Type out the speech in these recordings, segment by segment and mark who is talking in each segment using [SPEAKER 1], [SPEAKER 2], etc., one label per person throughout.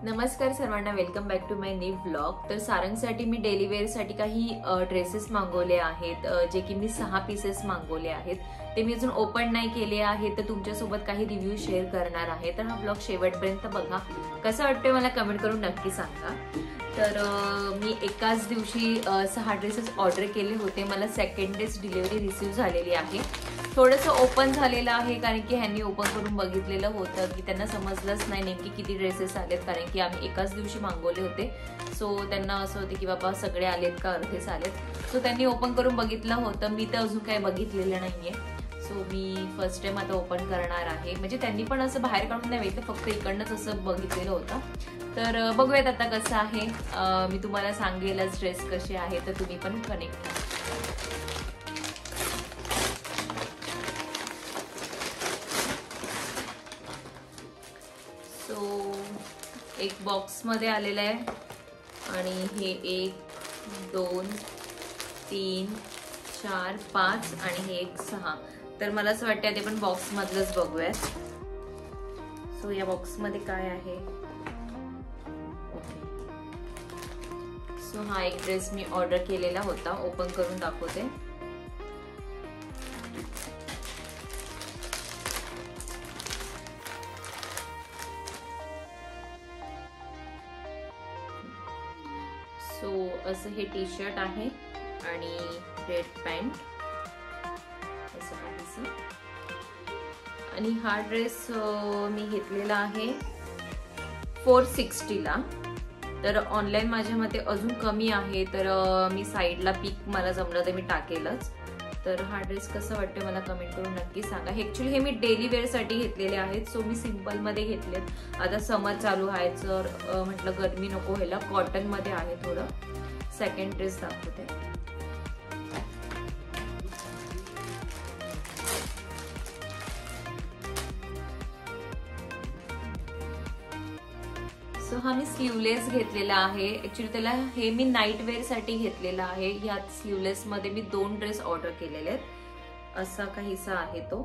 [SPEAKER 1] नमस्कार सर्वांना, welcome back to my new vlog. तर सारंगसाठी मी डेली वेअरसाठी काही ड्रेसेस मागवले आहेत, जे की मी 6 पीसेस मागवले आहेत। ते मी अजून ओपन नाही केले आहेत, तर तुमच्यासोबत काही रिव्ह्यू शेअर करणार आहे। तर हा व्लॉग शेवटपर्यंत बघा, कसं वाटतंय मला कमेंट करून नक्की सांगा। तर मी एकाच दिवशी 6 ड्रेसेस ऑर्डर केले होते। मला सेकंड डेज डिलिव्हरी रिसीव्ह झालेली आहे। थोडंसं ओपन झालेलं आहे, कारण की ह्यांनी ओपन करून बघितलेलं होतं की त्यांना समजलंच नाही नेमकी किती ड्रेसेस आलेत, कारण की आम्ही एकाच दिवशी मागवले होते। सो त्यांना असं होते की बाबा सगळे आलेत का अर्धेच आलेत। सो त्यांनी ओपन करून बघितलं होतं, मी तर अजून काही बघितलेलं नाहीये। सो मी फर्स्ट टाइम आता ओपन करणार आहे। म्हणजे त्यांनी पण असं बाहेर काढून नाही बघितलं, फक्त इकडनंच असं बघितलेलं होतं। तर बघूयात आता कसं आहे। मी तुम्हाला सांगेलच ड्रेस कसे आहे, तर तुम्ही पण कनेक्ट व्हा। सो एक बॉक्स मध्ये आलेला आहे आणि हे 1 2 3 4 5 आणि हे एक 6। तर मला असं वाटतं ते पण बॉक्स मधलंच बघूयात। सो या बॉक्स मध्ये काय आहे? ओके, सो हा एक ड्रेस मी ऑर्डर केलेला होता, ओपन करून दाखवते। सो असं हे टी शर्ट आहे आणि रेड पॅन्ट असं काहीसं। आणि हा ड्रेस मी घेतलेला आहे 460 ला। तर ऑनलाईन माझ्या मते अजून कमी आहे, तर मी साईडला पिक मला जमलं तर मी टाकेलच। तर हा ड्रेस कसा वाटतोय मला कमेंट करून नक्की सांगा। ऍक्च्युली हे मी डेली वेअर साठी घेतलेले आहेत। सो मी सिंपल मध्ये घेतलेत। आता समर चालू आहे, तर म्हटलं गरमी नको व्हायला, कॉटन मध्ये आहे थोडं। सेकंड ड्रेस दाखवते। सो हा मी स्लीवलेस घेतलेला आहे। ऍक्च्युली त्याला हे मी नाईट वेअर साठी घेतलेला आहे। ह्यात स्लीवलेस मध्ये मी 2 ड्रेस ऑर्डर केलेले आहेत। असा काहीसा आहे तो,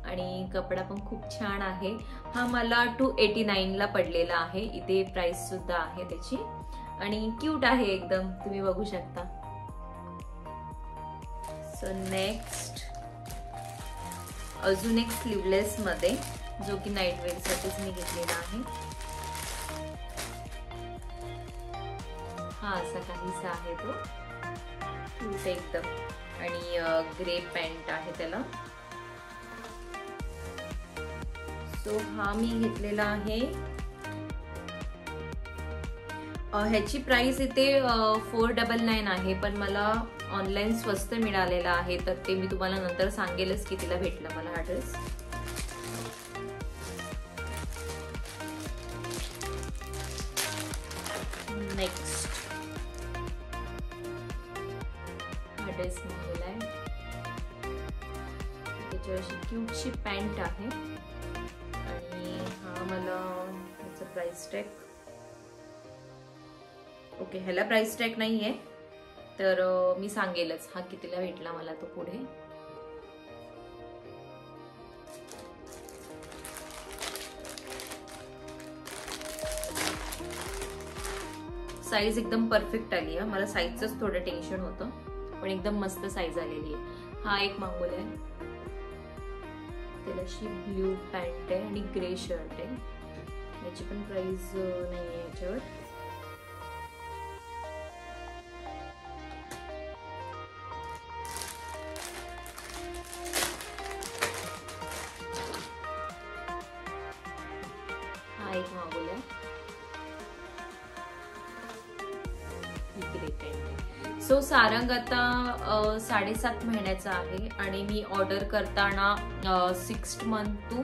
[SPEAKER 1] आणि कपडा पण खूप छान आहे। हा मला 289 ला पडलेला आहे। इथे प्राइस सुद्धा आहे त्याची, आणि क्यूट आहे एकदम, तुम्ही बघू शकता। सो नेक्स्ट अजून एक स्लीवलेस मध्ये, जो की नाईट वेअर साठीच मी घेतलेला आहे। हा असा काहीसा आहे तो, क्यूट एकदम, आणि ग्रे पॅन्ट आहे त्याला। सो हा मी घेतलेला आहे। ह्याची प्राइस इथे 499 आहे, पण मला ऑनलाईन स्वस्त मिळालेला आहे, तर ते मी तुम्हाला नंतर सांगेलच कितीला भेटला मला हा ड्रेस। नेक्स्ट हा ड्रेस मागवला आहे, त्याच्यावर अशी क्यूटशी पॅन्ट आहे, आणि हा मला ह्याचा प्राइस टॅग, ओके ह्याला प्राइस टॅग नाहीये, तर मी सांगेलच हा कितीला भेटला मला तो पुढे। साईज एकदम परफेक्ट आली आहे। मला साईजच थोडं टेन्शन होतं, पण एकदम मस्त साईज आलेली आहे। हा एक मागवलाय, त्याला अशी ब्ल्यू पॅन्ट आहे आणि ग्रे शर्ट आहे। याची पण प्राइस नाहीये याच्यावर। हा एक मागवलाय, ग्रे पॅन्ट। सो सारंग आता 7.5 महिन्याचा आहे, आणि मी ऑर्डर करताना 6 मंथ टू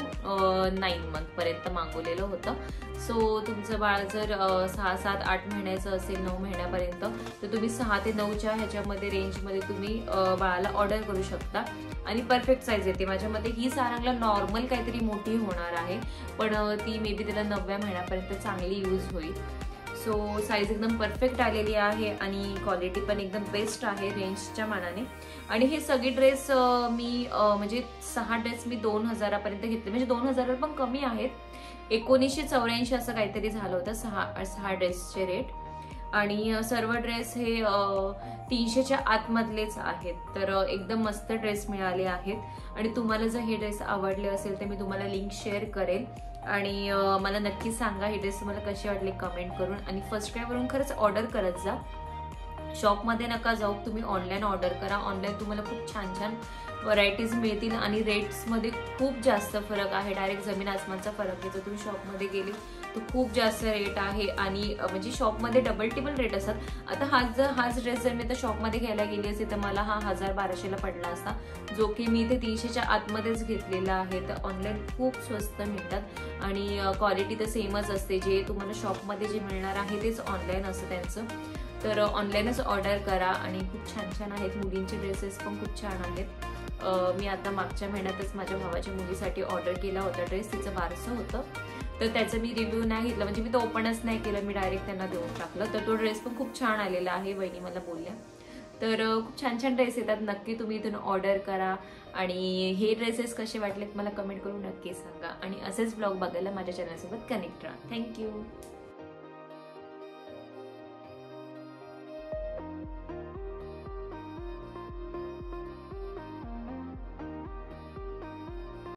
[SPEAKER 1] 9 मंथ पर्यंत मागवलेलं होतं। सो तुमचं बाळ जर 6, 7, 8 महिन्याचं असेल, 9 महिन्यापर्यंत, तर तुम्ही 6 ते 9च्या ह्याच्यामध्ये रेंजमध्ये तुम्ही बाळाला ऑर्डर करू शकता, आणि परफेक्ट साईज येते। माझ्यामध्ये ही सारंगला नॉर्मल काहीतरी मोठी होणार आहे, पण ती मे बी त्याला 9व्या महिन्यापर्यंत चांगली यूज होईल। सो साईज एकदम परफेक्ट आलेली आहे आणि क्वालिटी पण एकदम बेस्ट आहे रेंजच्या मानाने. आणि हे सगळे ड्रेस मी म्हणजे 6 ड्रेस मी 2000 घेतले, म्हणजे 2000 पण कमी आहेत. 1984 असं काहीतरी झालं होतं 6 ड्रेसचे रेट. आणि सर्व ड्रेस हे 300च्या आतमधलेच आहेत. तर एकदम मस्त ड्रेस मिळाले आहेत. आणि तुम्हाला जर हे ड्रेस आवडले असेल तर मी तुम्हाला लिंक शेअर करेल आणि मला नक्की सांगा हे ड्रेस तुम्हाला कसे वाटले कमेंट करून. आणि फर्स्ट क्रायवरून खरंच ऑर्डर करत जा, शॉपमध्ये नका जाऊ, तुम्ही ऑनलाईन ऑर्डर करा. ऑनलाईन तुम्हाला खूप छान छान व्हरायटीज मिळतील आणि रेट्समध्ये खूप जास्त फरक आहे, डायरेक्ट जमीन आसमानचा फरक आहे. जर तुम्ही शॉपमध्ये गेले तर खूप जास्त रेट आहे आणि म्हणजे शॉपमध्ये डबल टिबल रेट असतात. आता हाच ड्रेस जर मी तर शॉपमध्ये घ्यायला गेली असते तर मला हा 1000-1200ला पडला असता, जो की मी इथे 300च्या आतमध्येच घेतलेला आहे. तर ऑनलाईन खूप स्वस्त मिळतात आणि क्वालिटी तर सेमच असते. जे तुम्हाला शॉपमध्ये जे मिळणार आहे तेच ऑनलाईन असतं त्यांचं. तर ऑनलाईनच ऑर्डर करा आणि खूप छान छान आहेत. मुलींचे ड्रेसेस पण खूप छान आहेत. मी आता मागच्या महिन्यातच माझ्या भावाच्या मुलीसाठी ऑर्डर केला होता ड्रेस, तिचं बारसं होतं. तर त्याचं मी रिव्ह्यू नाही घेतला, म्हणजे मी तो ओपनच नाही केलं, मी डायरेक्ट त्यांना देऊन टाकलं. तर तो ड्रेस पण खूप छान आलेला आहे, वहिनी मला बोलल्या. तर खूप छान छान ड्रेस येतात, नक्की तुम्ही इथून ऑर्डर करा. आणि हे ड्रेसेस कसे वाटलेत मला कमेंट करून नक्की सांगा. आणि असेच ब्लॉग बघायला माझ्या चॅनलसोबत कनेक्ट राहा. थँक्यू.